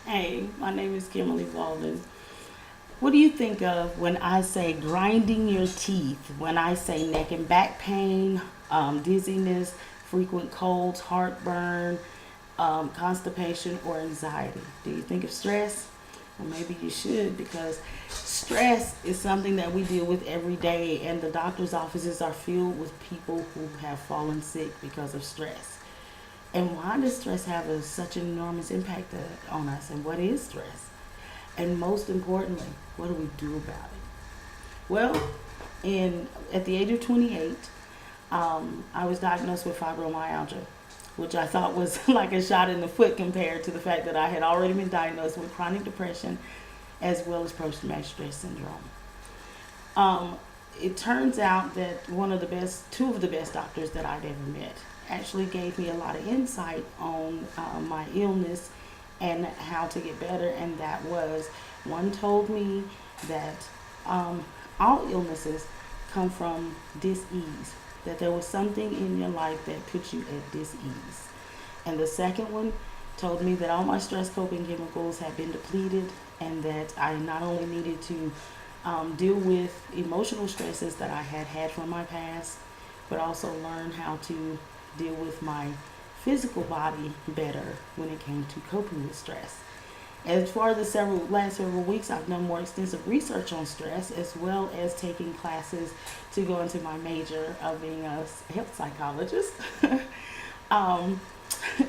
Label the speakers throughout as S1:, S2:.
S1: Hey, my name is Kimmerly Walden. What do you think of when I say grinding your teeth? When I say neck and back pain, dizziness, frequent colds, heartburn, constipation, or anxiety? Do you think of stress? Well, maybe you should, because stress is something that we deal with every day, and the doctor's offices are filled with people who have fallen sick because of stress. And why does stress have such an enormous impact on us? And what is stress? And most importantly, what do we do about it? Well, at the age of 28, I was diagnosed with fibromyalgia, which I thought was like a shot in the foot compared to the fact that I had already been diagnosed with chronic depression as well as post-traumatic stress syndrome. Um, it turns out that two of the best doctors that I'd ever met actually gave me a lot of insight on my illness and how to get better. And that was, one told me that um, all illnesses come from dis-ease, that there was something in your life that put you at dis-ease. And the second one told me that all my stress coping chemicals had been depleted, and that I not only needed to deal with emotional stresses that I had had from my past, but also learn how to deal with my physical body better when it came to coping with stress. As far as the last several weeks, I've done more extensive research on stress, as well as taking classes to go into my major of being a health psychologist, um,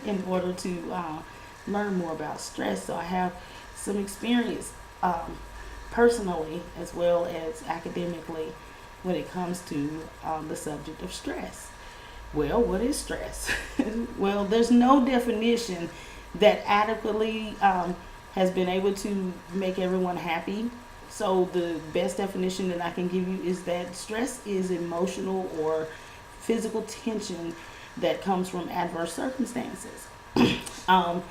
S1: in order to learn more about stress. So I have some experience, personally as well as academically, when it comes to the subject of stress. Well, what is stress? Well, there's no definition that adequately has been able to make everyone happy. So the best definition that I can give you is that stress is emotional or physical tension that comes from adverse circumstances. um,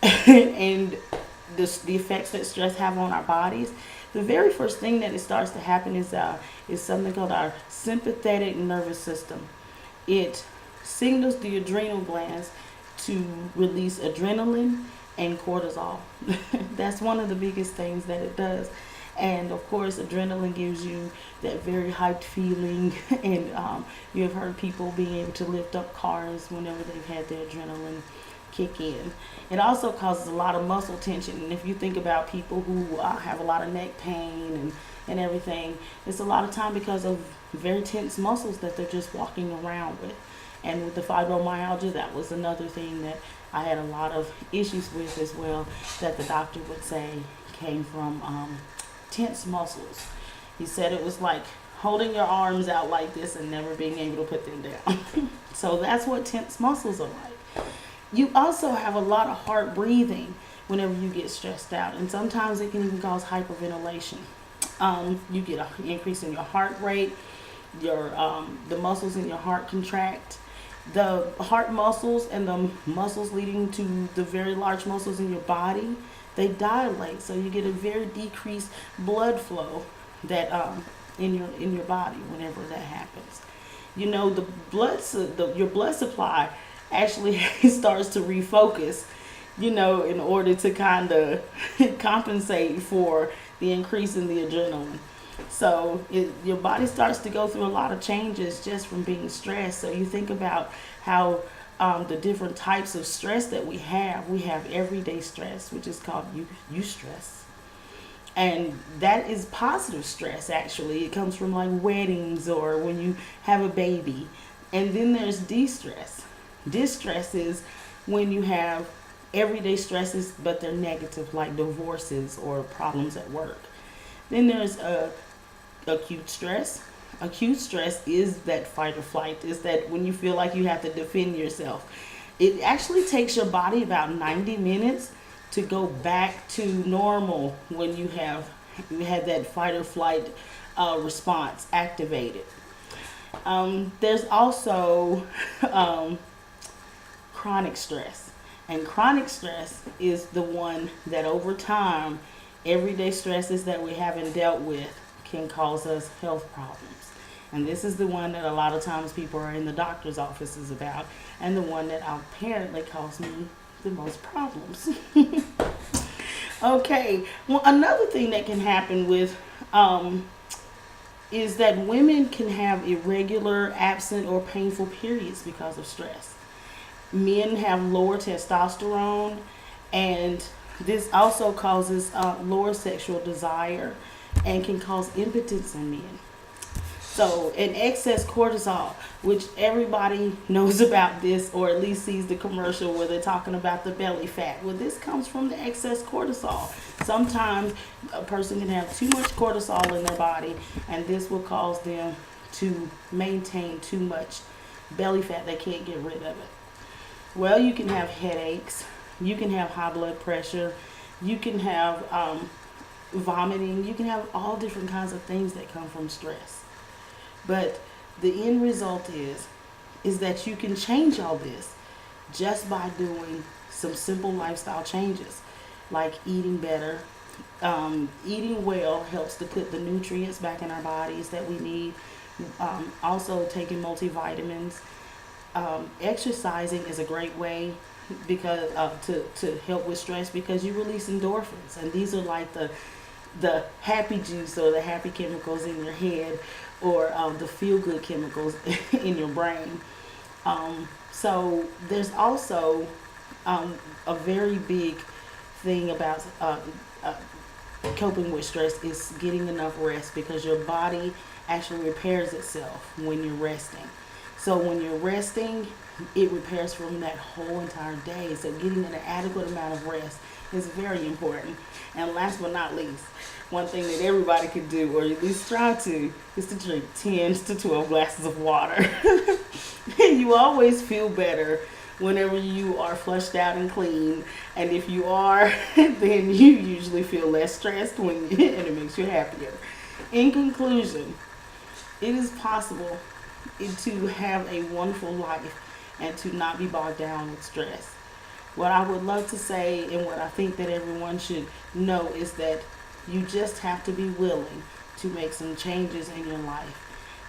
S1: and the effects that stress have on our bodies. The very first thing that it starts to happen is something called our sympathetic nervous system. It signals the adrenal glands to release adrenaline and cortisol. That's one of the biggest things that it does. And of course, adrenaline gives you that very hyped feeling, and you have heard people being able to lift up cars whenever they've had their adrenaline kick in. It also causes a lot of muscle tension, and if you think about people who have a lot of neck pain and everything, it's a lot of time because of very tense muscles that they're just walking around with. And with the fibromyalgia, that was another thing that I had a lot of issues with as well, that the doctor would say came from tense muscles. He said it was like holding your arms out like this and never being able to put them down. So that's what tense muscles are like. You also have a lot of hard breathing whenever you get stressed out, and sometimes it can even cause hyperventilation. You get an increase in your heart rate. The muscles in your heart contract. The heart muscles and the muscles leading to the very large muscles in your body, they dilate, so you get a very decreased blood flow that in your body whenever that happens. You know, your blood supply actually starts to refocus, you know, in order to kind of compensate for the increase in the adrenaline. So your body starts to go through a lot of changes just from being stressed. So you think about how the different types of stress that we have. We have everyday stress, which is called eustress. And that is positive stress, actually. It comes from like weddings or when you have a baby. And then there's distress. Distress is when you have everyday stresses, but they're negative, like divorces or problems at work. Then there's acute stress. Acute stress is that fight or flight, is that when you feel like you have to defend yourself. It actually takes your body about 90 minutes to go back to normal when you had that fight or flight response activated. There's also chronic stress. And chronic stress is the one that over time, everyday stresses that we haven't dealt with can cause us health problems. And this is the one that a lot of times people are in the doctor's offices about, and the one that apparently caused me the most problems. Okay, well, another thing that can happen with is that women can have irregular, absent, or painful periods because of stress. Men have lower testosterone, and this also causes lower sexual desire and can cause impotence in men. So, an excess cortisol, which everybody knows about this, or at least sees the commercial where they're talking about the belly fat. Well, this comes from the excess cortisol. Sometimes a person can have too much cortisol in their body, and this will cause them to maintain too much belly fat. They can't get rid of it. Well, you can have headaches, you can have high blood pressure, you can have vomiting, you can have all different kinds of things that come from stress. But the end result is that you can change all this just by doing some simple lifestyle changes, like eating better. Eating well helps to put the nutrients back in our bodies that we need. Also taking multivitamins. Exercising is a great way because to help with stress, because you release endorphins, and these are like the happy juice or the happy chemicals in your head, or the feel good chemicals in your brain. So there's also a very big thing about coping with stress is getting enough rest, because your body actually repairs itself when you're resting. So when you're resting, it repairs from that whole entire day. So getting an adequate amount of rest is very important. And last but not least, one thing that everybody could do, or at least try to, is to drink 10 to 12 glasses of water. You always feel better whenever you are flushed out and clean. And if you are, then you usually feel less stressed and it makes you happier. In conclusion, it is possible to have a wonderful life and to not be bogged down with stress. What I would love to say, and what I think that everyone should know, is that you just have to be willing to make some changes in your life.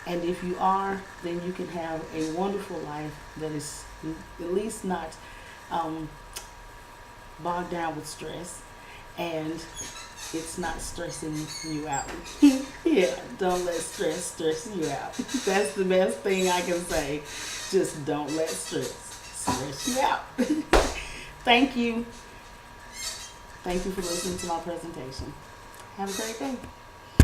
S1: And if you are, then you can have a wonderful life that is at least not bogged down with stress, and it's not stressing you out. Yeah, don't let stress stress you out. That's the best thing I can say. Just don't let stress you out. Thank you. Thank you for listening to my presentation. Have a great day.